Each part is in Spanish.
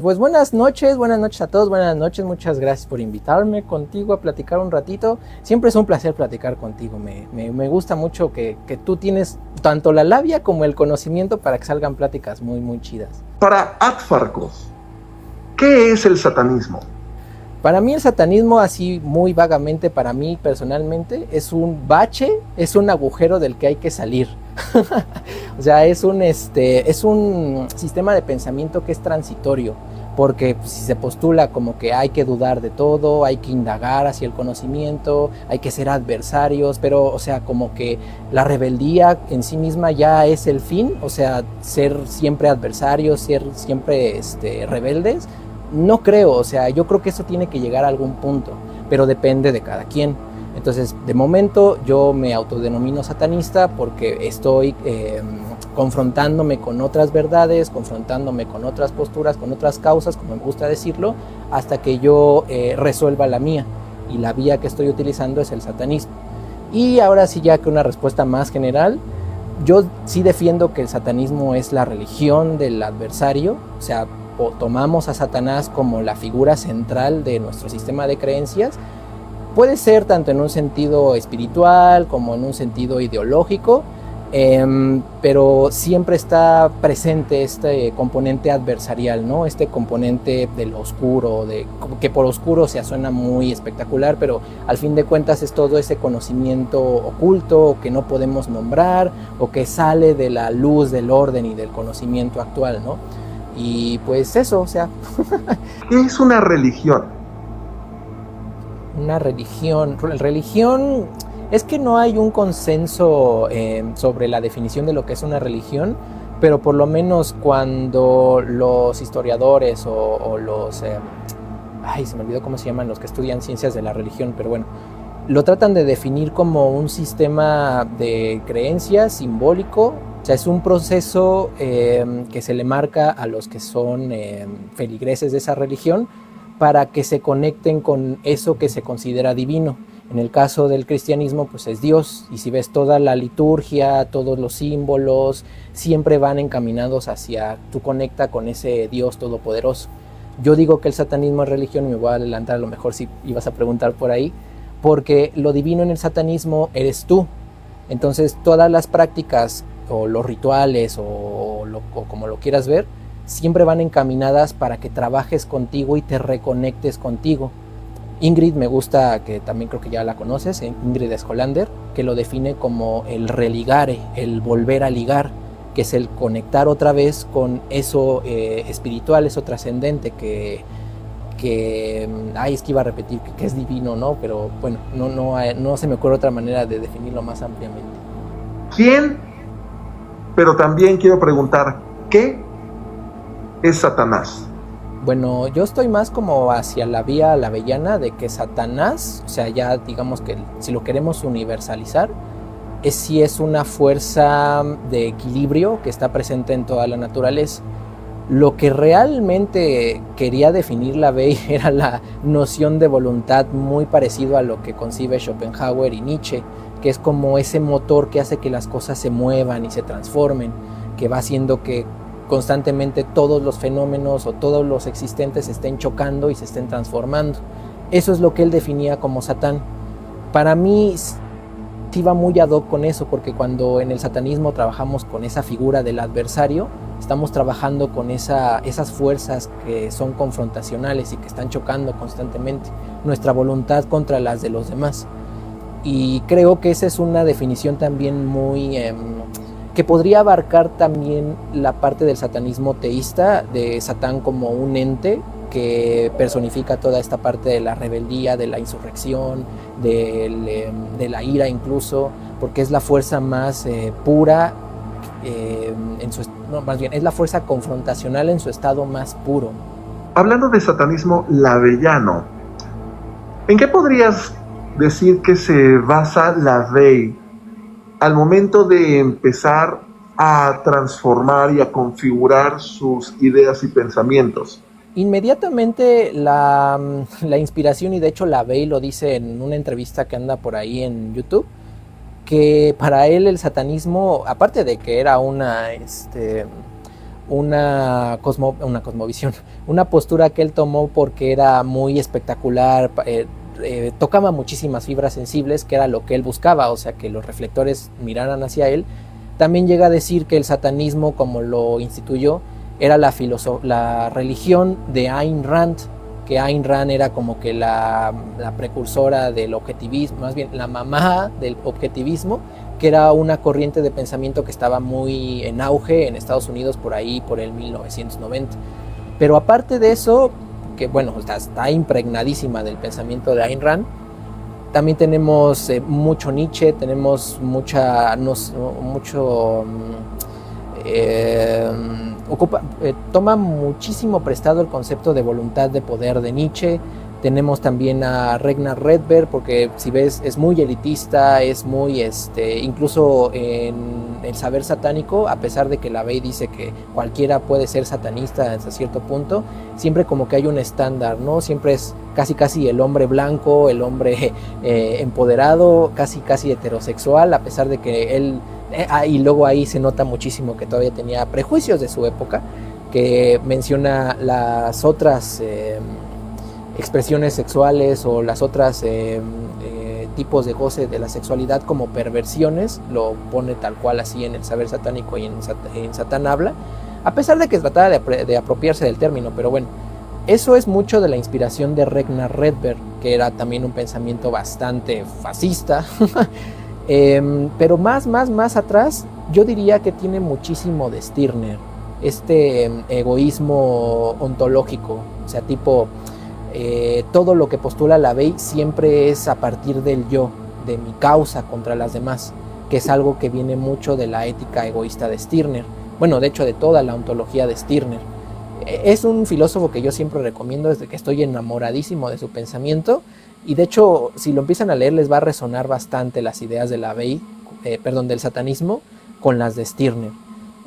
Pues buenas noches a todos, buenas noches, muchas gracias por invitarme contigo a platicar un ratito. Siempre es un placer platicar contigo, me gusta mucho que tú tienes tanto la labia como el conocimiento para que salgan pláticas muy chidas. Para Adfarco, ¿qué es el satanismo? Para mí el satanismo, así muy vagamente, para mí personalmente, es un bache, es un agujero del que hay que salir. O sea, es un sistema de pensamiento que es transitorio, porque si se postula como que hay que dudar de todo, hay que indagar hacia el conocimiento, hay que ser adversarios, pero o sea, como que la rebeldía en sí misma ya es el fin, o sea, ser siempre adversarios, ser siempre rebeldes. No creo, o sea, yo creo que eso tiene que llegar a algún punto, pero depende de cada quien. Entonces, de momento, yo me autodenomino satanista porque estoy confrontándome con otras verdades, confrontándome con otras posturas, con otras causas, como me gusta decirlo, hasta que yo resuelva la mía. Y la vía que estoy utilizando es el satanismo. Y ahora sí, ya que una respuesta más general, yo sí defiendo que el satanismo es la religión del adversario, o sea, tomamos a Satanás como la figura central de nuestro sistema de creencias. Puede ser tanto en un sentido espiritual como en un sentido ideológico, pero siempre está presente este componente adversarial, ¿no? Este componente del oscuro, que por oscuro se suena muy espectacular, pero al fin de cuentas es todo ese conocimiento oculto que no podemos nombrar o que sale de la luz del orden y del conocimiento actual, ¿no? Y pues eso, o sea. ¿Qué es una religión? Una religión. Religión es que no hay un consenso sobre la definición de lo que es una religión, pero por lo menos cuando los historiadores o los... se me olvidó cómo se llaman los que estudian ciencias de la religión, pero bueno, lo tratan de definir como un sistema de creencias simbólico. O sea, es un proceso que se le marca a los que son feligreses de esa religión para que se conecten con eso que se considera divino. En el caso del cristianismo, pues es Dios. Y si ves toda la liturgia, todos los símbolos, siempre van encaminados hacia, tú conecta con ese Dios todopoderoso. Yo digo que el satanismo es religión, y me voy a adelantar a lo mejor si ibas a preguntar por ahí, porque lo divino en el satanismo eres tú. Entonces todas las prácticas o los rituales o como lo quieras ver, siempre van encaminadas para que trabajes contigo y te reconectes contigo. Ingrid, me gusta, que también creo que ya la conoces, Ingrid Escolander, que lo define como el religare, el volver a ligar, que es el conectar otra vez con eso espiritual, eso trascendente que es que iba a repetir que es divino, ¿no? Pero bueno, no se me ocurre otra manera de definirlo más ampliamente. ¿Quién? Pero también quiero preguntar, ¿qué es Satanás? Bueno, yo estoy más como hacia la vía lavellana de que Satanás, o sea, ya digamos que si lo queremos universalizar, sí es una fuerza de equilibrio que está presente en toda la naturaleza. Lo que realmente quería definir LaVey era la noción de voluntad, muy parecido a lo que concibe Schopenhauer y Nietzsche, que es como ese motor que hace que las cosas se muevan y se transformen, que va haciendo que constantemente todos los fenómenos o todos los existentes se estén chocando y se estén transformando. Eso es lo que él definía como Satán. Para mí sí va muy ad hoc con eso, porque cuando en el satanismo trabajamos con esa figura del adversario, estamos trabajando con esas fuerzas que son confrontacionales y que están chocando constantemente, nuestra voluntad contra las de los demás. Y creo que esa es una definición también muy... que podría abarcar también la parte del satanismo teísta, de Satán como un ente que personifica toda esta parte de la rebeldía, de la insurrección, de la ira incluso, porque es la fuerza más pura, más bien es la fuerza confrontacional en su estado más puro. Hablando de satanismo lavellano, ¿en qué podrías decir que se basa LaVey al momento de empezar a transformar y a configurar sus ideas y pensamientos? Inmediatamente la inspiración, y de hecho LaVey lo dice en una entrevista que anda por ahí en YouTube, que para él el satanismo, aparte de que era una cosmovisión, una postura que él tomó porque era muy espectacular, tocaba muchísimas fibras sensibles, que era lo que él buscaba, o sea, que los reflectores miraran hacia él. También llega a decir que el satanismo, como lo instituyó, era la religión de Ayn Rand, que Ayn Rand era como que la precursora del objetivismo, más bien la mamá del objetivismo, que era una corriente de pensamiento que estaba muy en auge en Estados Unidos por ahí, por el 1990. Pero aparte de eso, que bueno, está impregnadísima del pensamiento de Ayn Rand, también tenemos mucho Nietzsche, tenemos toma muchísimo prestado el concepto de voluntad de poder de Nietzsche. Tenemos también a Ragnar Redberg, porque si ves es muy elitista, es muy incluso en el saber satánico, a pesar de que LaVey dice que cualquiera puede ser satanista hasta cierto punto, siempre como que hay un estándar, ¿no? Siempre es casi el hombre blanco, el hombre empoderado, casi heterosexual, a pesar de que él y luego ahí se nota muchísimo que todavía tenía prejuicios de su época, que menciona las otras expresiones sexuales o las otras tipos de goce de la sexualidad como perversiones, lo pone tal cual así en el saber satánico y en Satán habla, a pesar de que trataba de apropiarse del término, pero bueno, eso es mucho de la inspiración de Ragnar Redberg, que era también un pensamiento bastante fascista, pero más atrás, yo diría que tiene muchísimo de Stirner, egoísmo ontológico, o sea, tipo, todo lo que postula LaVey siempre es a partir del yo, de mi causa contra las demás, que es algo que viene mucho de la ética egoísta de Stirner, bueno, de hecho de toda la ontología de Stirner. Es un filósofo que yo siempre recomiendo desde que estoy enamoradísimo de su pensamiento, y de hecho si lo empiezan a leer les va a resonar bastante las ideas de LaVey, del satanismo con las de Stirner.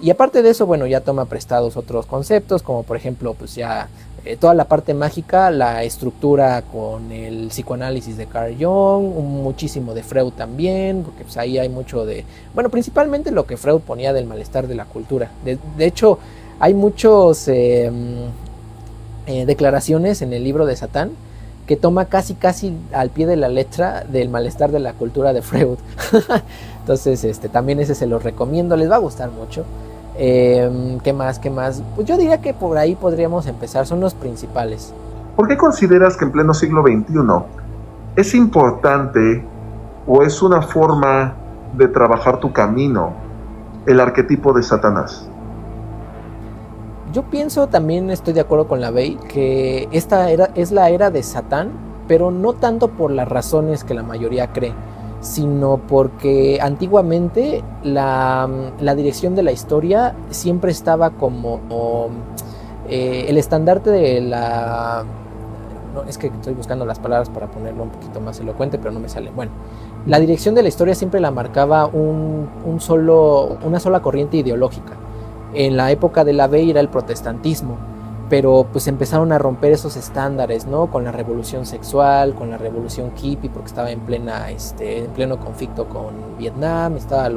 Y aparte de eso, bueno, ya toma prestados otros conceptos, como por ejemplo, pues ya toda la parte mágica, la estructura con el psicoanálisis de Carl Jung, muchísimo de Freud también, porque pues ahí hay mucho de, bueno, principalmente lo que Freud ponía del malestar de la cultura. De hecho, hay muchos declaraciones en el libro de Satán que toma casi al pie de la letra del malestar de la cultura de Freud. Entonces, también ese se los recomiendo, les va a gustar mucho. ¿Qué más? Pues yo diría que por ahí podríamos empezar, son los principales. ¿Por qué consideras que en pleno siglo XXI es importante o es una forma de trabajar tu camino el arquetipo de Satanás? Yo pienso, también estoy de acuerdo con LaVey, que esta era es la era de Satán, pero no tanto por las razones que la mayoría cree, sino porque antiguamente la dirección de la historia siempre estaba como el estandarte de la... No, es que estoy buscando las palabras para ponerlo un poquito más elocuente, pero no me sale. Bueno, la dirección de la historia siempre la marcaba una sola corriente ideológica. En la época de LaVey era el protestantismo, pero pues empezaron a romper esos estándares, ¿no? Con la revolución sexual, con la revolución hippie, porque estaba en pleno conflicto con Vietnam, estaba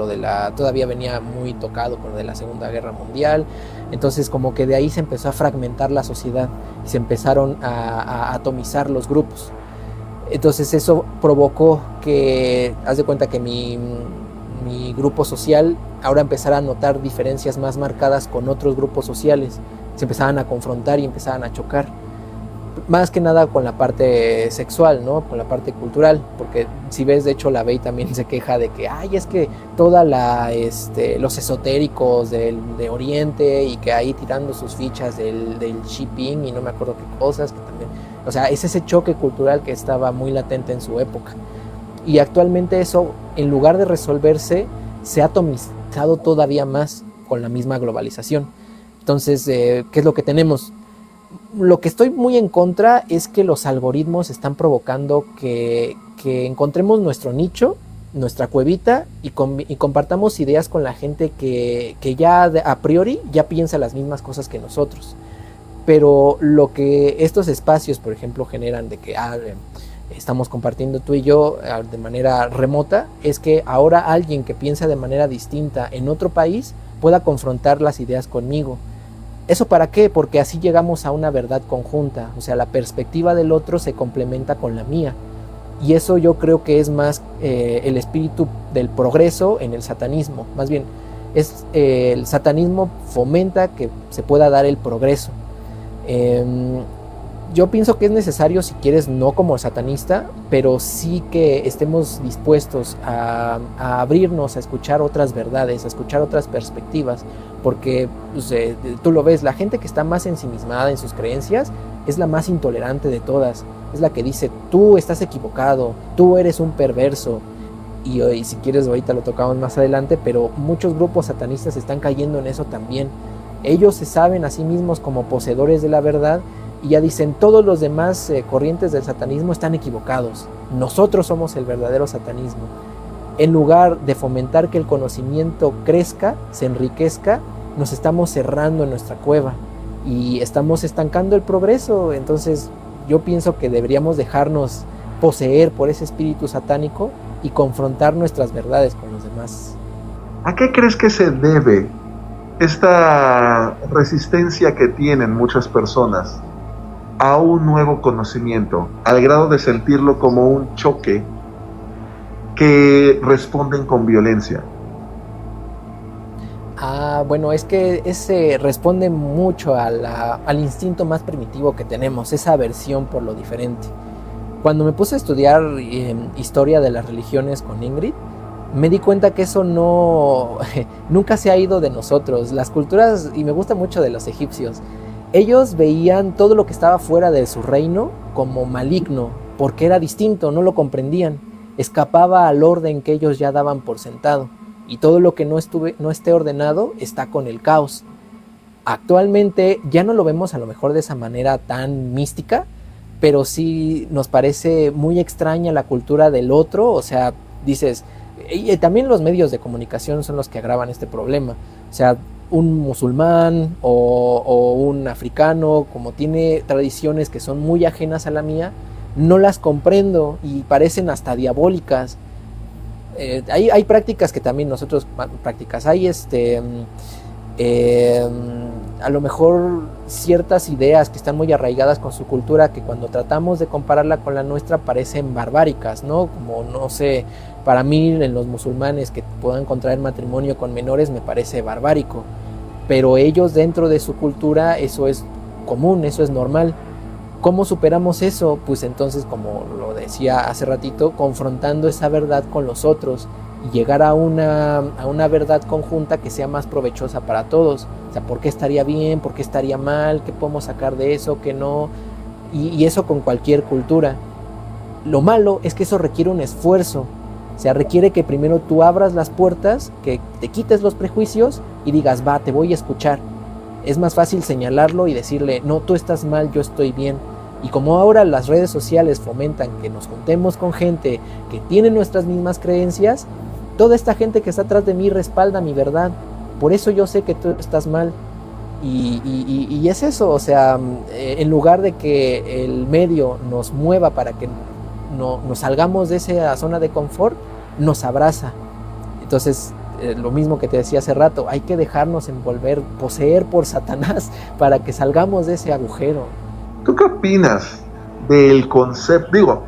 todavía venía muy tocado con lo de la Segunda Guerra Mundial. Entonces como que de ahí se empezó a fragmentar la sociedad y se empezaron a atomizar los grupos. Entonces eso provocó que, haz de cuenta que mi grupo social ahora empezara a notar diferencias más marcadas con otros grupos sociales. Se empezaban a confrontar y empezaban a chocar, más que nada con la parte sexual, ¿no? Con la parte cultural, porque si ves, de hecho LaVey también se queja de que es que los esotéricos de Oriente, y que ahí tirando sus fichas del shipping y no me acuerdo qué cosas, que también, o sea, es ese choque cultural que estaba muy latente en su época, y actualmente eso, en lugar de resolverse, se ha atomizado todavía más con la misma globalización. Entonces, ¿qué es lo que tenemos? Lo que estoy muy en contra es que los algoritmos están provocando que encontremos nuestro nicho, nuestra cuevita, y compartamos ideas con la gente que ya a priori ya piensa las mismas cosas que nosotros. Pero lo que estos espacios, por ejemplo, generan de que estamos compartiendo tú y yo de manera remota, es que ahora alguien que piensa de manera distinta en otro país pueda confrontar las ideas conmigo. ¿Eso para qué? Porque así llegamos a una verdad conjunta, o sea, la perspectiva del otro se complementa con la mía. Y eso yo creo que es más el espíritu del progreso en el satanismo. Más bien, el satanismo fomenta que se pueda dar el progreso. Yo pienso que es necesario, si quieres, no como satanista, pero sí que estemos dispuestos a abrirnos a escuchar otras verdades, a escuchar otras perspectivas, porque pues, tú lo ves, la gente que está más ensimismada en sus creencias es la más intolerante de todas, es la que dice, tú estás equivocado, tú eres un perverso, y si quieres ahorita lo tocamos más adelante, pero muchos grupos satanistas están cayendo en eso también. Ellos se saben a sí mismos como poseedores de la verdad, y ya dicen, todos los demás corrientes del satanismo están equivocados, nosotros somos el verdadero satanismo. En lugar de fomentar que el conocimiento crezca, se enriquezca, nos estamos cerrando en nuestra cueva y estamos estancando el progreso. Entonces yo pienso que deberíamos dejarnos poseer por ese espíritu satánico y confrontar nuestras verdades con los demás. ¿A qué crees que se debe esta resistencia que tienen muchas personas a un nuevo conocimiento, al grado de sentirlo como un choque, que responden con violencia? Bueno, es que ese responde mucho al instinto más primitivo que tenemos, esa aversión por lo diferente. Cuando me puse a estudiar historia de las religiones con Ingrid, me di cuenta que eso nunca se ha ido de nosotros. Las culturas, y me gusta mucho de los egipcios, ellos veían todo lo que estaba fuera de su reino como maligno, porque era distinto, no lo comprendían, escapaba al orden que ellos ya daban por sentado, y todo lo que no esté ordenado está con el caos. Actualmente ya no lo vemos a lo mejor de esa manera tan mística, pero sí nos parece muy extraña la cultura del otro, o sea, dices, y también los medios de comunicación son los que agravan este problema, o sea, un musulmán o un africano, como tiene tradiciones que son muy ajenas a la mía, no las comprendo y parecen hasta diabólicas. Hay prácticas que también nosotros practicas, hay a lo mejor ciertas ideas que están muy arraigadas con su cultura, que cuando tratamos de compararla con la nuestra parecen barbáricas, ¿no? Como, no sé, para mí en los musulmanes que puedan contraer matrimonio con menores me parece barbárico, pero ellos dentro de su cultura eso es común, eso es normal. ¿Cómo superamos eso? Pues entonces, como lo decía hace ratito, confrontando esa verdad con los otros y llegar a una verdad conjunta que sea más provechosa para todos. O sea, ¿por qué estaría bien? ¿Por qué estaría mal? ¿Qué podemos sacar de eso? ¿Qué no? Y eso con cualquier cultura. Lo malo es que eso requiere un esfuerzo. O sea, requiere que primero tú abras las puertas, que te quites los prejuicios y digas, va, te voy a escuchar. Es más fácil señalarlo y decirle, no, tú estás mal, yo estoy bien. Y como ahora las redes sociales fomentan que nos juntemos con gente que tiene nuestras mismas creencias, toda esta gente que está atrás de mí respalda mi verdad. Por eso yo sé que tú estás mal. Y es eso, o sea, en lugar de que el medio nos mueva para que nos salgamos de esa zona de confort, nos abraza. Entonces, lo mismo que te decía hace rato, hay que dejarnos envolver, poseer por Satanás para que salgamos de ese agujero. ¿Tú qué opinas del concepto? Digo,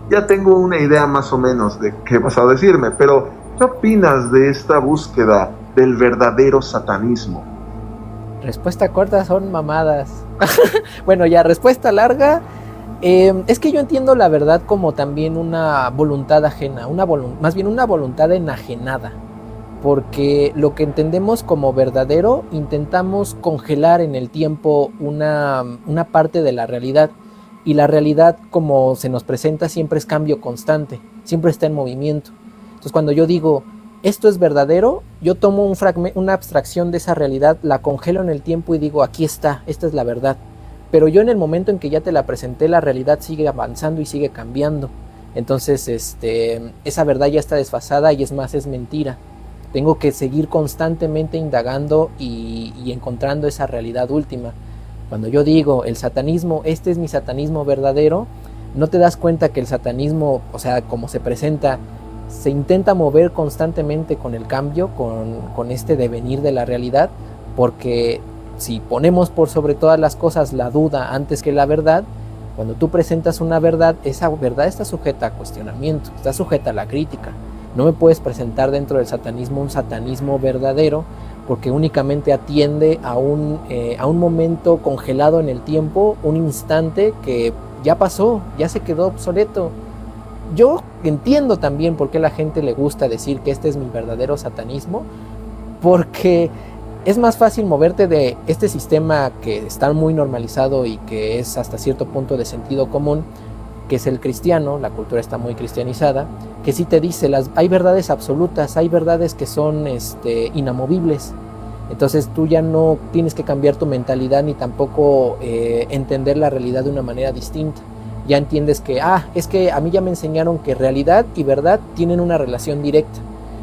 ya tengo una idea más o menos de qué vas a decirme, pero ¿qué opinas de esta búsqueda del verdadero satanismo? Respuesta corta son mamadas. Bueno, ya respuesta larga. Es que yo entiendo la verdad como también una voluntad ajena, más bien una voluntad enajenada, porque lo que entendemos como verdadero intentamos congelar en el tiempo una parte de la realidad, y la realidad como se nos presenta siempre es cambio constante, siempre está en movimiento. Entonces cuando yo digo esto es verdadero, yo tomo una abstracción de esa realidad, la congelo en el tiempo y digo aquí está, esta es la verdad. Pero yo en el momento en que ya te la presenté, la realidad sigue avanzando y sigue cambiando. Entonces esa verdad ya está desfasada y es más, es mentira. Tengo que seguir constantemente indagando y encontrando esa realidad última. Cuando yo digo el satanismo, este es mi satanismo verdadero, no te das cuenta que el satanismo, o sea, como se presenta, se intenta mover constantemente con el cambio, con este devenir de la realidad, porque si ponemos por sobre todas las cosas la duda antes que la verdad, cuando tú presentas una verdad, esa verdad está sujeta a cuestionamiento, está sujeta a la crítica. No me puedes presentar dentro del satanismo un satanismo verdadero, porque únicamente atiende a un momento congelado en el tiempo, un instante que ya pasó, ya se quedó obsoleto. Yo entiendo también por qué a la gente le gusta decir que este es mi verdadero satanismo, porque es más fácil moverte de este sistema que está muy normalizado y que es hasta cierto punto de sentido común, que es el cristiano. La cultura está muy cristianizada, que sí te dice, hay verdades absolutas, hay verdades que son inamovibles. Entonces tú ya no tienes que cambiar tu mentalidad ni tampoco entender la realidad de una manera distinta. Ya entiendes que, es que a mí ya me enseñaron que realidad y verdad tienen una relación directa.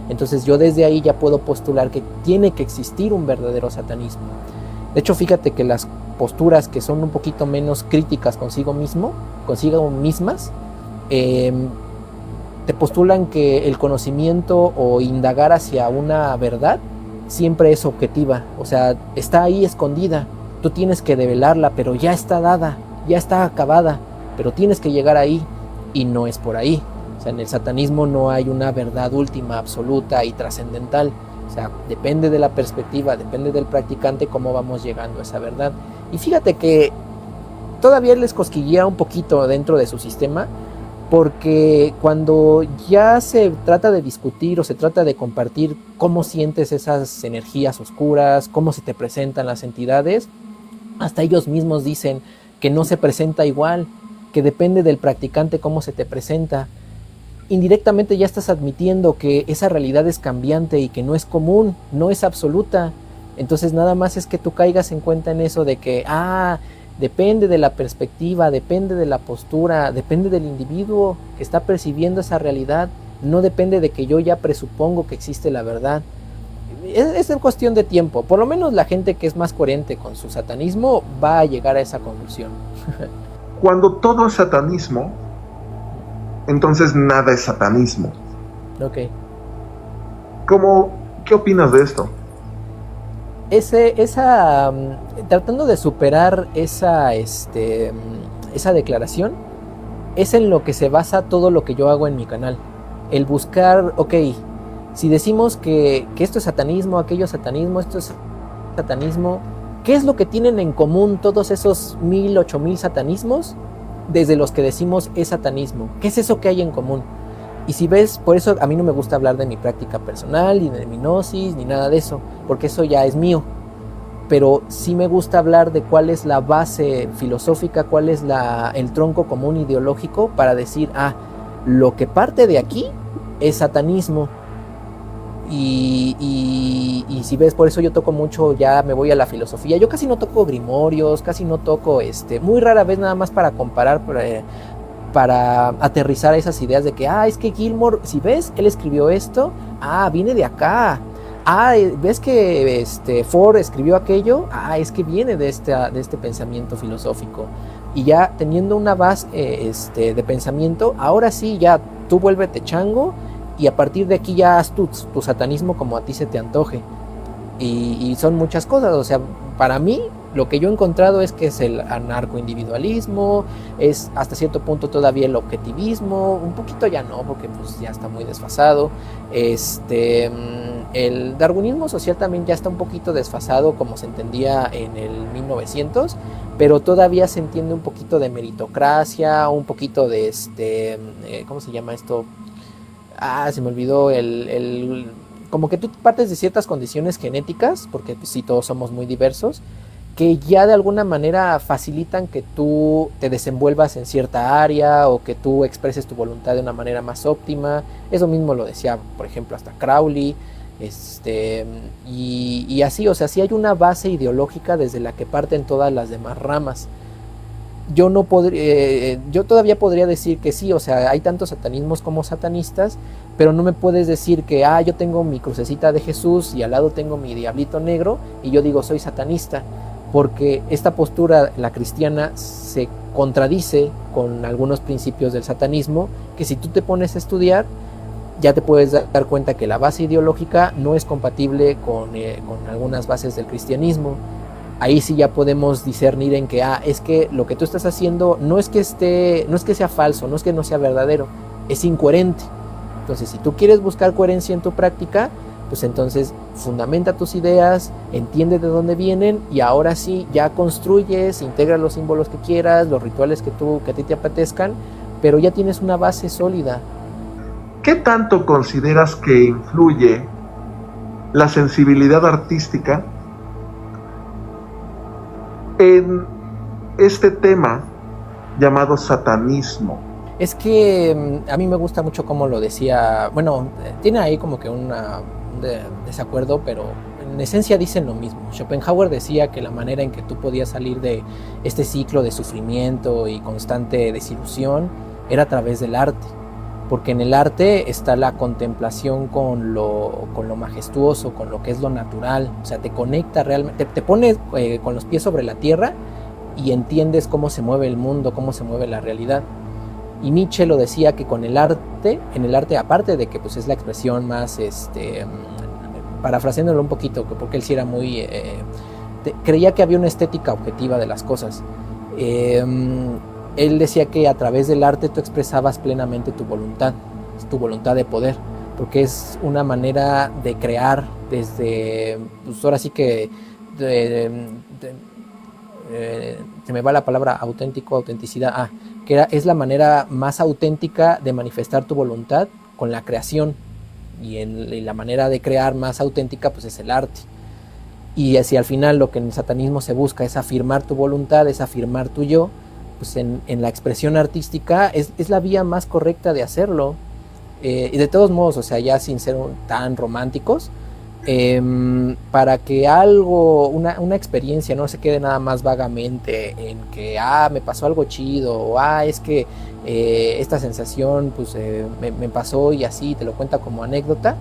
Entonces yo desde ahí ya puedo postular que tiene que existir un verdadero satanismo. De hecho, fíjate que las posturas que son un poquito menos críticas consigo mismas, te postulan que el conocimiento o indagar hacia una verdad siempre es objetiva, o sea, está ahí escondida, tú tienes que develarla, pero ya está dada, ya está acabada, pero tienes que llegar ahí, y no es por ahí. O sea, en el satanismo no hay una verdad última, absoluta y trascendental. O sea, depende de la perspectiva, depende del practicante cómo vamos llegando a esa verdad. Y fíjate que todavía les cosquillea un poquito dentro de su sistema, porque cuando ya se trata de discutir o se trata de compartir cómo sientes esas energías oscuras, cómo se te presentan las entidades, hasta ellos mismos dicen que no se presenta igual, que depende del practicante cómo se te presenta. Indirectamente ya estás admitiendo que esa realidad es cambiante y que no es común, no es absoluta. Entonces nada más es que tú caigas en cuenta en eso de que, depende de la perspectiva, depende de la postura, depende del individuo que está percibiendo esa realidad, no depende de que yo ya presupongo que existe la verdad. Es en cuestión de tiempo, por lo menos la gente que es más coherente con su satanismo va a llegar a esa conclusión. Cuando todo es satanismo, entonces nada es satanismo. Ok. ¿Qué opinas de esto? Tratando de superar esa declaración, es en lo que se basa todo lo que yo hago en mi canal. El buscar, si decimos que esto es satanismo, aquello es satanismo, esto es satanismo, ¿qué es lo que tienen en común todos esos 1000, 8000 satanismos desde los que decimos es satanismo? ¿Qué es eso que hay en común? Y si ves, por eso a mí no me gusta hablar de mi práctica personal, ni de mi gnosis, ni nada de eso, porque eso ya es mío. Pero sí me gusta hablar de cuál es la base filosófica, cuál es el tronco común ideológico para decir, lo que parte de aquí es satanismo. Y si ves, por eso yo toco mucho, ya me voy a la filosofía. Yo casi no toco grimorios, casi no toco, muy rara vez nada más para comparar, para aterrizar esas ideas de que, es que Gilmour, si ves, él escribió esto, viene de acá. ¿Ves que Ford escribió aquello? Es que viene de este pensamiento filosófico. Y ya teniendo una base de pensamiento, ahora sí, ya tú vuélvete chango y a partir de aquí ya haz tu satanismo como a ti se te antoje. Y son muchas cosas, o sea, para mí lo que yo he encontrado es que es el anarcoindividualismo, es hasta cierto punto todavía el objetivismo, un poquito ya no, porque pues ya está muy desfasado. El darwinismo social también ya está un poquito desfasado como se entendía en el 1900, pero todavía se entiende un poquito de meritocracia, un poquito de ¿cómo se llama esto? Se me olvidó como que tú partes de ciertas condiciones genéticas, porque pues, sí, todos somos muy diversos, que ya de alguna manera facilitan que tú te desenvuelvas en cierta área o que tú expreses tu voluntad de una manera más óptima. Eso mismo lo decía, por ejemplo, hasta Crowley. Y así, o sea, sí hay una base ideológica desde la que parten todas las demás ramas. Yo todavía podría decir que sí, o sea, hay tantos satanismos como satanistas, pero no me puedes decir que yo tengo mi crucecita de Jesús y al lado tengo mi diablito negro y yo digo soy satanista, porque esta postura, la cristiana, se contradice con algunos principios del satanismo, que si tú te pones a estudiar, ya te puedes dar cuenta que la base ideológica no es compatible con algunas bases del cristianismo. ahí sí ya podemos discernir en que es que lo que tú estás haciendo no es que sea falso, no es que no sea verdadero, es incoherente. Entonces, si tú quieres buscar coherencia en tu práctica, pues entonces fundamenta tus ideas, entiende de dónde vienen y ahora sí ya construyes, integra los símbolos que quieras, los rituales que a ti te apetezcan, pero ya tienes una base sólida. ¿Qué tanto consideras que influye la sensibilidad artística en este tema llamado satanismo? Es que a mí me gusta mucho cómo lo decía, bueno, tiene ahí como que un desacuerdo, pero en esencia dicen lo mismo. Schopenhauer decía que la manera en que tú podías salir de este ciclo de sufrimiento y constante desilusión era a través del arte, porque en el arte está la contemplación con lo majestuoso, con lo que es lo natural, o sea, te conecta realmente, te pones con los pies sobre la tierra y entiendes cómo se mueve el mundo, cómo se mueve la realidad. Y Nietzsche lo decía que con el arte, en el arte, aparte de que pues es la expresión más, parafraseándolo un poquito, porque él sí era muy, creía que había una estética objetiva de las cosas. Él decía que a través del arte tú expresabas plenamente tu voluntad de poder, porque es una manera de crear desde, pues ahora sí que, se me va la palabra auténtico, autenticidad, es la manera más auténtica de manifestar tu voluntad con la creación, y la manera de crear más auténtica pues es el arte. Y así al final lo que en el satanismo se busca es afirmar tu voluntad, es afirmar tu yo, pues en la expresión artística es la vía más correcta de hacerlo. Y de todos modos, o sea, ya sin ser tan románticos, para que algo, una experiencia no se quede nada más vagamente en que me pasó algo chido, o es que esta sensación pues me pasó y así te lo cuenta como anécdota.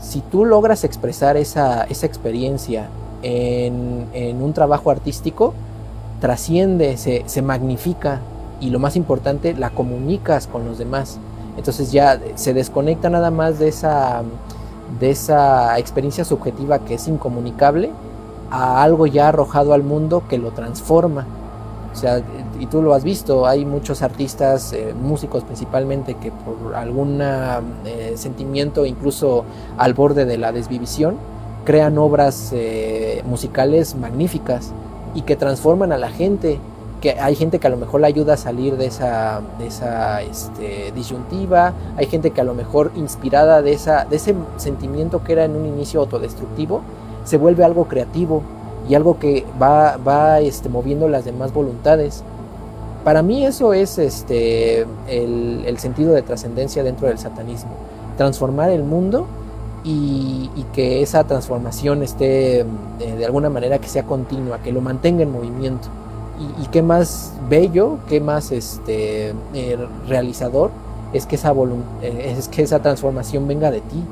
Si tú logras expresar esa experiencia en un trabajo artístico, trasciende, se magnifica, y lo más importante, la comunicas con los demás. Entonces ya se desconecta nada más de esa experiencia subjetiva que es incomunicable a algo ya arrojado al mundo que lo transforma. O sea, y tú lo has visto, hay muchos artistas, músicos principalmente, que por algún sentimiento, incluso al borde de la desvivisión, crean obras musicales magníficas y que transforman a la gente. Que hay gente que a lo mejor la ayuda a salir de esa disyuntiva, hay gente que a lo mejor inspirada de ese sentimiento que era en un inicio autodestructivo, se vuelve algo creativo y algo que va moviendo las demás voluntades. Para mí eso es el sentido de trascendencia dentro del satanismo, transformar el mundo y que esa transformación esté de alguna manera que sea continua, que lo mantenga en movimiento. Y qué más bello, qué más realizador es que esa transformación venga de ti.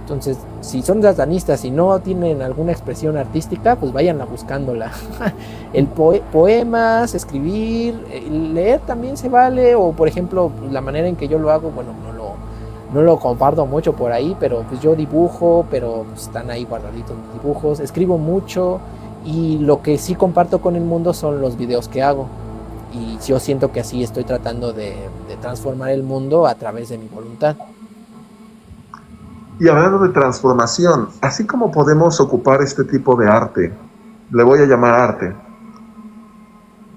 Entonces, si son satanistas y no tienen alguna expresión artística, pues vayan buscándola. Poemas, escribir, leer también se vale, o por ejemplo, la manera en que yo lo hago, bueno, no lo comparto mucho por ahí, pero pues yo dibujo, pero pues están ahí guardaditos mis dibujos, escribo mucho. Y lo que sí comparto con el mundo son los videos que hago. Y yo siento que así estoy tratando de transformar el mundo a través de mi voluntad. Y hablando de transformación, así como podemos ocupar este tipo de arte, le voy a llamar arte,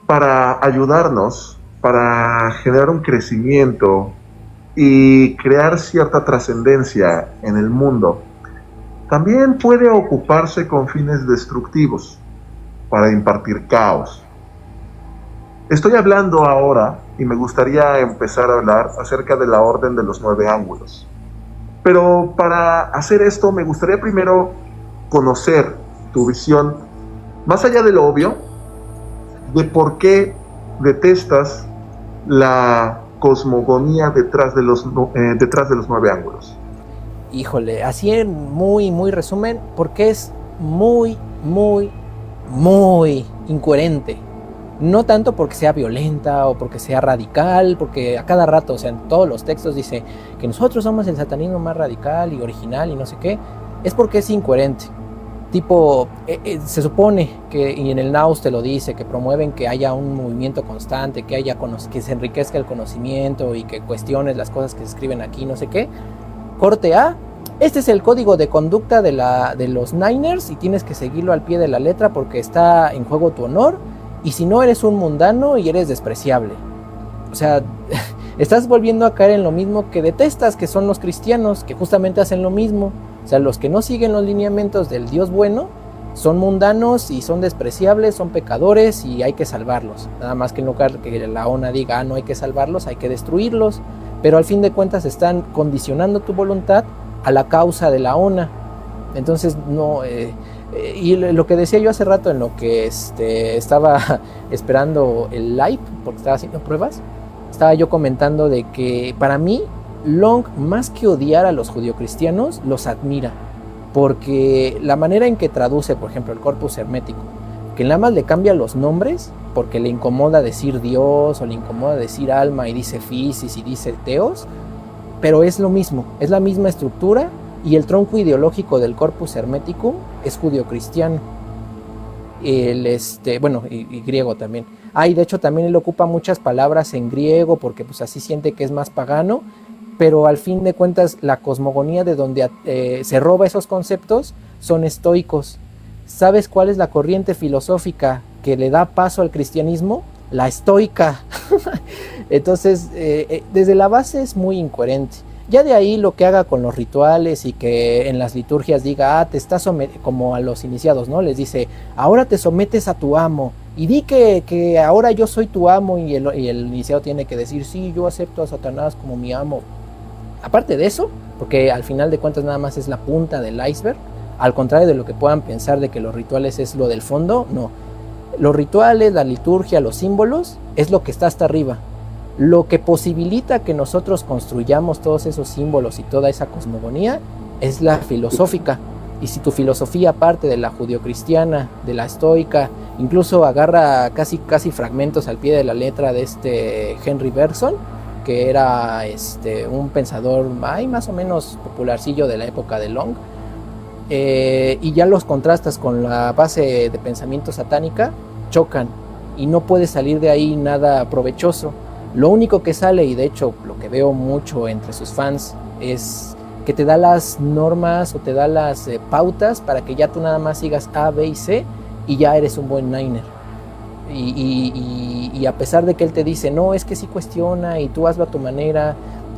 para ayudarnos, para generar un crecimiento y crear cierta trascendencia en el mundo, también puede ocuparse con fines destructivos, para impartir caos. Estoy hablando ahora, y me gustaría empezar a hablar acerca de la Orden de los 9 ángulos. Pero para hacer esto, me gustaría primero conocer tu visión, más allá de lo obvio, de por qué detestas la cosmogonía detrás de los 9 ángulos. Híjole, así en muy, muy resumen, porque es muy, muy, muy incoherente. No tanto porque sea violenta o porque sea radical, porque a cada rato, o sea, en todos los textos dice que nosotros somos el satanismo más radical y original y no sé qué. Es porque es incoherente. Tipo, se supone que, y en el Naus te lo dice, que promueven que haya un movimiento constante, que que se enriquezca el conocimiento y que cuestiones las cosas que se escriben aquí, no sé qué. Corte A, este es el código de conducta de los Niners y tienes que seguirlo al pie de la letra porque está en juego tu honor, y si no eres un mundano y eres despreciable. O sea, estás volviendo a caer en lo mismo que detestas, que son los cristianos, que justamente hacen lo mismo. O sea, los que no siguen los lineamientos del Dios bueno son mundanos y son despreciables, son pecadores y hay que salvarlos. Nada más que en lugar que la ONA diga, no hay que salvarlos, hay que destruirlos. Pero al fin de cuentas están condicionando tu voluntad a la causa de la ONA. Entonces, no... y lo que decía yo hace rato en lo que estaba esperando el live, porque estaba haciendo pruebas, estaba yo comentando de que para mí Long, más que odiar a los judio-cristianos, los admira, porque la manera en que traduce, por ejemplo, el Corpus Hermético, que nada más le cambia los nombres porque le incomoda decir Dios o le incomoda decir alma y dice Physis y dice Theos, pero es lo mismo, es la misma estructura, y el tronco ideológico del Corpus Hermeticum es judio-cristiano. Bueno, y griego también. Y de hecho también él ocupa muchas palabras en griego porque pues así siente que es más pagano, pero al fin de cuentas la cosmogonía de donde se roba esos conceptos son estoicos. ¿Sabes cuál es la corriente filosófica que le da paso al cristianismo? La estoica. Entonces, desde la base es muy incoherente. Ya de ahí lo que haga con los rituales y que en las liturgias diga, te estás como a los iniciados, ¿no? Les dice, ahora te sometes a tu amo y di que ahora yo soy tu amo, y el iniciado tiene que decir, sí, yo acepto a Satanás como mi amo. Aparte de eso, porque al final de cuentas nada más es la punta del iceberg, al contrario de lo que puedan pensar de que los rituales es lo del fondo, no. Los rituales, la liturgia, los símbolos, es lo que está hasta arriba. Lo que posibilita que nosotros construyamos todos esos símbolos y toda esa cosmogonía es la filosófica. Y si tu filosofía parte de la judio-cristiana, de la estoica, incluso agarra casi fragmentos al pie de la letra de Henry Bergson, que era un pensador más o menos popularcillo de la época de Long, y ya los contrastas con la base de pensamiento satánica, chocan y no puede salir de ahí nada provechoso. Lo único que sale, y de hecho lo que veo mucho entre sus fans, es que te da las normas o te da las pautas para que ya tú nada más sigas A, B y C y ya eres un buen Niner. Y a pesar de que él te dice, no, es que sí cuestiona y tú hazlo a tu manera,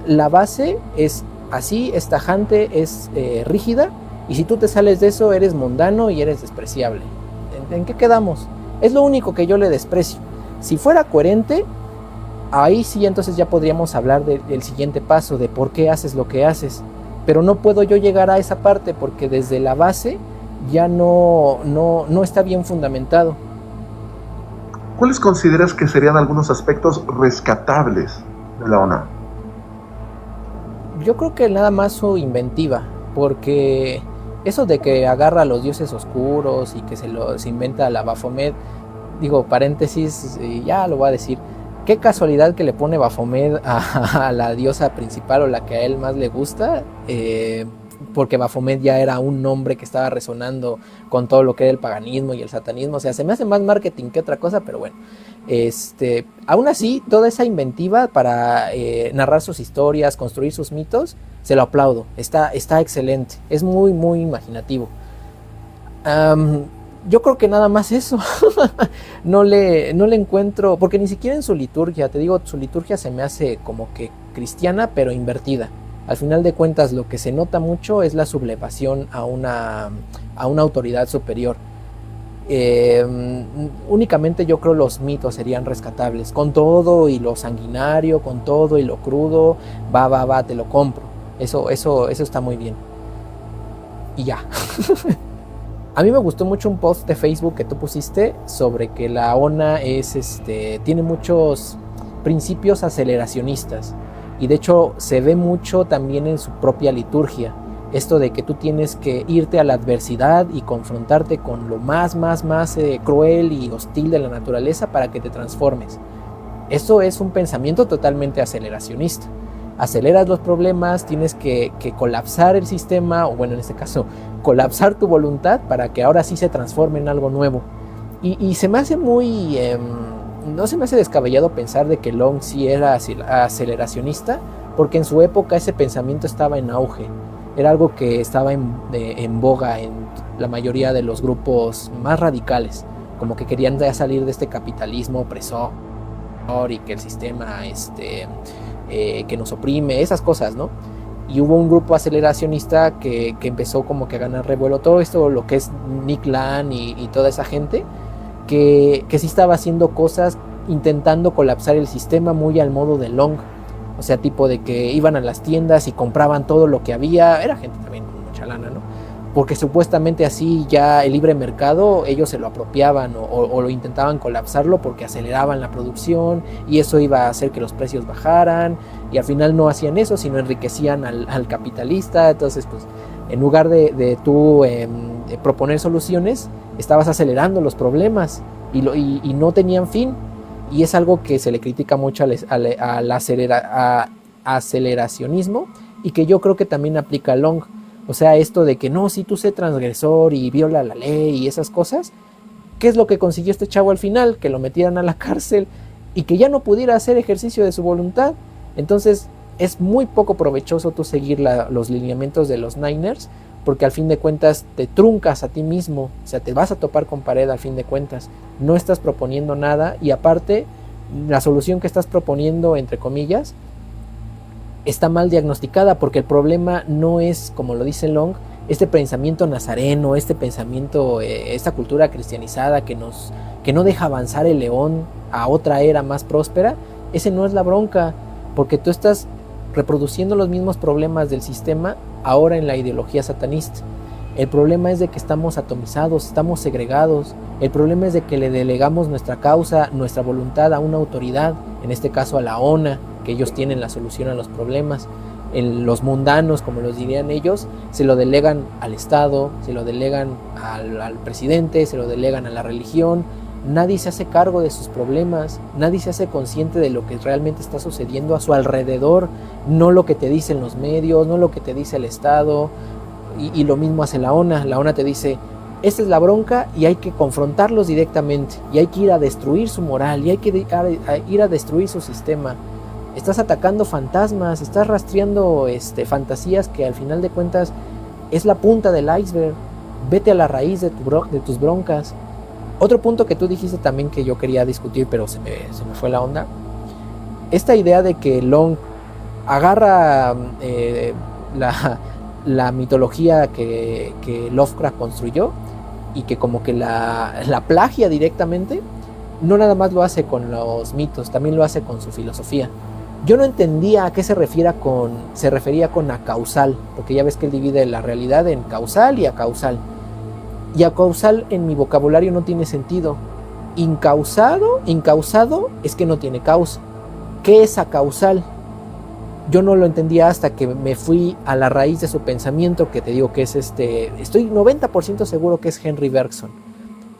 la base es así, es tajante, es rígida, y si tú te sales de eso eres mundano y eres despreciable. ¿En qué quedamos? Es lo único que yo le desprecio. Si fuera coherente, ahí sí entonces ya podríamos hablar del siguiente paso, de por qué haces lo que haces. Pero no puedo yo llegar a esa parte porque desde la base ya no está bien fundamentado. ¿Cuáles consideras que serían algunos aspectos rescatables de la ONA? Yo creo que nada más su inventiva, porque eso de que agarra a los dioses oscuros y que se inventa la Baphomet, digo, paréntesis, y ya lo voy a decir, qué casualidad que le pone Baphomet a la diosa principal o la que a él más le gusta, porque Baphomet ya era un nombre que estaba resonando con todo lo que era el paganismo y el satanismo. O sea, se me hace más marketing que otra cosa, pero bueno. Aún así, toda esa inventiva para narrar sus historias, construir sus mitos, se lo aplaudo. Está excelente, es muy, muy imaginativo. Yo creo que nada más eso. no le encuentro, porque ni siquiera en su liturgia, te digo, su liturgia se me hace como que cristiana, pero invertida. Al final de cuentas, lo que se nota mucho es la sublevación a una autoridad superior. Únicamente yo creo los mitos serían rescatables, con todo y lo sanguinario, con todo y lo crudo, va, te lo compro. Eso está muy bien. Y ya. A mí me gustó mucho un post de Facebook que tú pusiste sobre que la ONA tiene muchos principios aceleracionistas, y de hecho se ve mucho también en su propia liturgia, esto de que tú tienes que irte a la adversidad y confrontarte con lo más cruel y hostil de la naturaleza para que te transformes. Eso es un pensamiento totalmente aceleracionista. aceleras los problemas, tienes que colapsar el sistema, o bueno, en este caso, colapsar tu voluntad para que ahora sí se transforme en algo nuevo. Y se me hace muy... no se me hace descabellado pensar de que Long sí era aceleracionista, porque en su época ese pensamiento estaba en auge. Era algo que estaba en boga en la mayoría de los grupos más radicales, como que querían ya salir de este capitalismo opresor y que el sistema que nos oprime, esas cosas, ¿no? Y hubo un grupo aceleracionista que empezó como que a ganar revuelo. Todo esto, lo que es Nick Land y toda esa gente, que sí estaba haciendo cosas intentando colapsar el sistema muy al modo de Long. O sea, tipo de que iban a las tiendas y compraban todo lo que había. Era gente también con mucha lana, ¿no? Porque supuestamente así ya el libre mercado ellos se lo apropiaban o lo intentaban colapsarlo porque aceleraban la producción y eso iba a hacer que los precios bajaran, y al final no hacían eso, sino enriquecían al capitalista. Entonces, pues, en lugar de tú proponer soluciones, estabas acelerando los problemas y no tenían fin. Y es algo que se le critica mucho al aceleracionismo, y que yo creo que también aplica a Long. O sea, esto de que no, si tú sé transgresor y viola la ley y esas cosas, ¿qué es lo que consiguió este chavo al final? Que lo metieran a la cárcel y que ya no pudiera hacer ejercicio de su voluntad. Entonces es muy poco provechoso tú seguir los lineamientos de los Niners, porque al fin de cuentas te truncas a ti mismo. O sea, te vas a topar con pared al fin de cuentas. No estás proponiendo nada, y aparte la solución que estás proponiendo, entre comillas, está mal diagnosticada, porque el problema no es, como lo dice Long, este pensamiento nazareno, este pensamiento, esta cultura cristianizada que no deja avanzar el león a otra era más próspera. Ese no es la bronca, porque tú estás reproduciendo los mismos problemas del sistema ahora en la ideología satanista. El problema es de que estamos atomizados, estamos segregados. El problema es de que le delegamos nuestra causa, nuestra voluntad a una autoridad, en este caso a la ONA, que ellos tienen la solución a los problemas. Los mundanos, como los dirían ellos, se lo delegan al Estado, se lo delegan al presidente, se lo delegan a la religión. Nadie se hace cargo de sus problemas, nadie se hace consciente de lo que realmente está sucediendo a su alrededor, no lo que te dicen los medios, no lo que te dice el Estado. Y lo mismo hace la ONA. La ONA te dice, esta es la bronca y hay que confrontarlos directamente, y hay que ir a destruir su moral, y hay que ir a destruir su sistema. Estás atacando fantasmas, estás rastreando fantasías que al final de cuentas es la punta del iceberg. Vete a la raíz de tus broncas. Otro punto que tú dijiste también que yo quería discutir, pero se me fue la onda. Esta idea de que Long agarra la mitología que Lovecraft construyó, y que como que la plagia directamente. No nada más lo hace con los mitos, también lo hace con su filosofía. Yo no entendía a qué se refería con acausal, porque ya ves que él divide la realidad en causal y acausal. Y acausal en mi vocabulario no tiene sentido. Incausado es que no tiene causa. ¿Qué es acausal? Yo no lo entendía hasta que me fui a la raíz de su pensamiento, que te digo que es estoy 90% seguro que es Henry Bergson.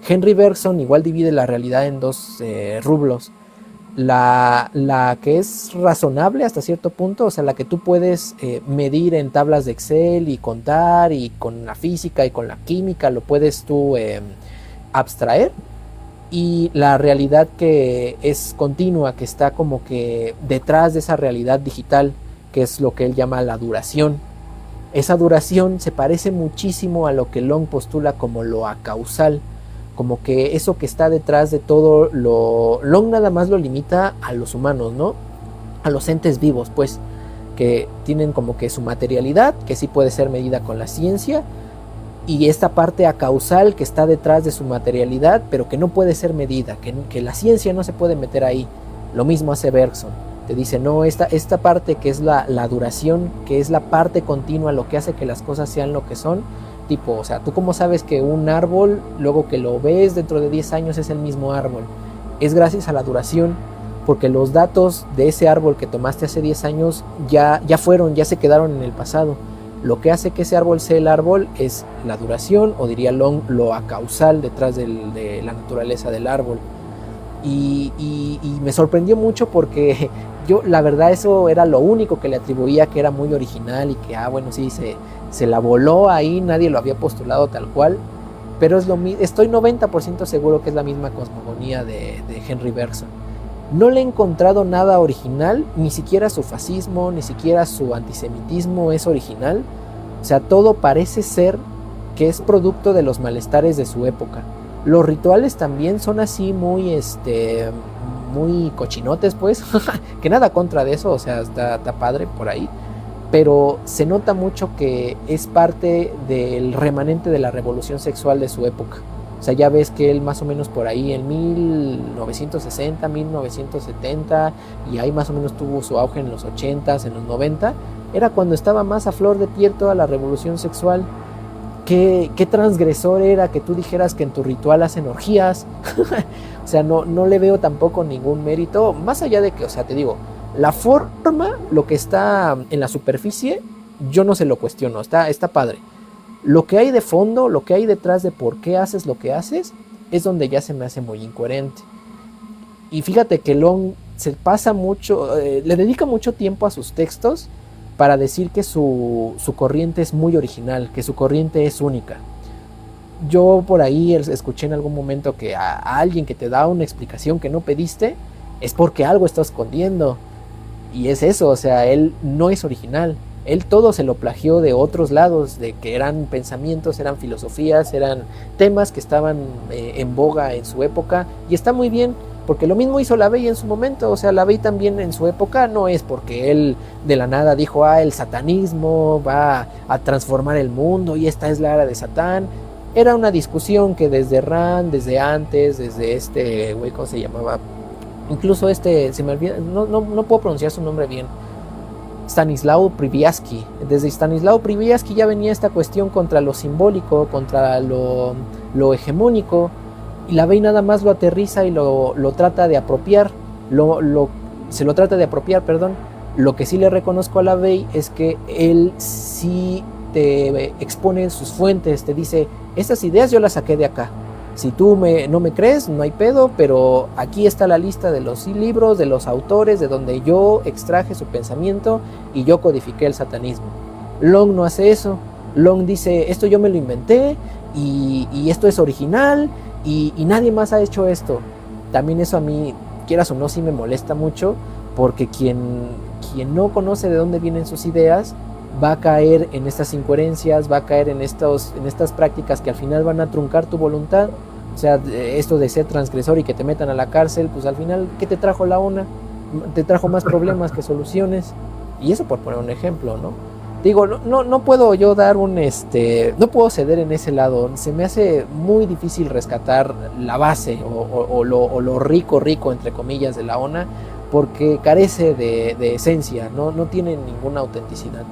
Henry Bergson igual divide la realidad en dos rublos. La que es razonable hasta cierto punto, o sea, la que tú puedes medir en tablas de Excel y contar, y con la física y con la química lo puedes tú abstraer. Y la realidad que es continua, que está como que detrás de esa realidad digital, que es lo que él llama la duración. Esa duración se parece muchísimo a lo que Long postula como lo acausal, como que eso que está detrás de todo Long nada más lo limita a los humanos, ¿no? A los entes vivos, pues, que tienen como que su materialidad, que sí puede ser medida con la ciencia, y esta parte acausal que está detrás de su materialidad, pero que no puede ser medida, que la ciencia no se puede meter ahí. Lo mismo hace Bergson. Te dice, no, esta parte que es la duración, que es la parte continua, lo que hace que las cosas sean lo que son. Tipo, o sea, ¿tú cómo sabes que un árbol, luego que lo ves dentro de 10 años, es el mismo árbol? Es gracias a la duración, porque los datos de ese árbol que tomaste hace 10 años ya se quedaron en el pasado. Lo que hace que ese árbol sea el árbol es la duración, o diría Long, lo acausal detrás de la naturaleza del árbol. Y me sorprendió mucho porque yo la verdad eso era lo único que le atribuía, que era muy original y que, bueno, sí, se la voló ahí, nadie lo había postulado tal cual, pero estoy 90% seguro que es la misma cosmogonía de Henry Bergson. No le he encontrado nada original, ni siquiera su fascismo, ni siquiera su antisemitismo es original. O sea, todo parece ser que es producto de los malestares de su época. Los rituales también son así muy, muy cochinotes, pues, que nada contra de eso, o sea, está padre por ahí, pero se nota mucho que es parte del remanente de la revolución sexual de su época. O sea, ya ves que él más o menos por ahí en 1960, 1970, y ahí más o menos tuvo su auge en los 80s, en los 90, era cuando estaba más a flor de piel toda la revolución sexual. ¿Qué transgresor era que tú dijeras que en tu ritual hacen orgías? O sea, no le veo tampoco ningún mérito, más allá de que, o sea, te digo, la forma, lo que está en la superficie, yo no se lo cuestiono, está padre. Lo que hay de fondo, lo que hay detrás de por qué haces lo que haces, es donde ya se me hace muy incoherente. Y fíjate que Long se pasa mucho, le dedica mucho tiempo a sus textos para decir que su corriente es muy original, que su corriente es única. Yo por ahí escuché en algún momento que a alguien que te da una explicación que no pediste, es porque algo está escondiendo. Y es eso, o sea, él no es original. Él todo se lo plagió de otros lados, de que eran pensamientos, eran filosofías, eran temas que estaban en boga en su época, y está muy bien, porque lo mismo hizo LaVey en su momento. O sea, LaVey también en su época no es porque él de la nada dijo, el satanismo va a transformar el mundo y esta es la era de Satán. Era una discusión que desde Rand, desde antes, desde este güey, ¿cómo se llamaba? Incluso se me olvida, no puedo pronunciar su nombre bien, Stanislaw Przybyacki. Desde Stanislaw Przybyacki ya venía esta cuestión contra lo simbólico, contra lo hegemónico, y LaVey nada más lo aterriza y lo trata de apropiar, se lo trata de apropiar, perdón. Lo que sí le reconozco a LaVey es que él sí te expone sus fuentes, te dice, estas ideas yo las saqué de acá. Si tú no me crees, no hay pedo, pero aquí está la lista de los libros, de los autores, de donde yo extraje su pensamiento y yo codifiqué el satanismo. Long no hace eso. Long dice, esto yo me lo inventé y esto es original y nadie más ha hecho esto. También eso a mí, quieras o no, sí me molesta mucho, porque quien no conoce de dónde vienen sus ideas va a caer en estas incoherencias, va a caer en estas prácticas que al final van a truncar tu voluntad. O sea, esto de ser transgresor y que te metan a la cárcel, pues al final, ¿qué te trajo la ONA? Te trajo más problemas que soluciones. Y eso por poner un ejemplo, ¿no? Digo, no puedo yo dar no puedo ceder en ese lado. Se me hace muy difícil rescatar la base o lo rico, entre comillas, de la ONA, porque carece de esencia, no tiene ninguna autenticidad.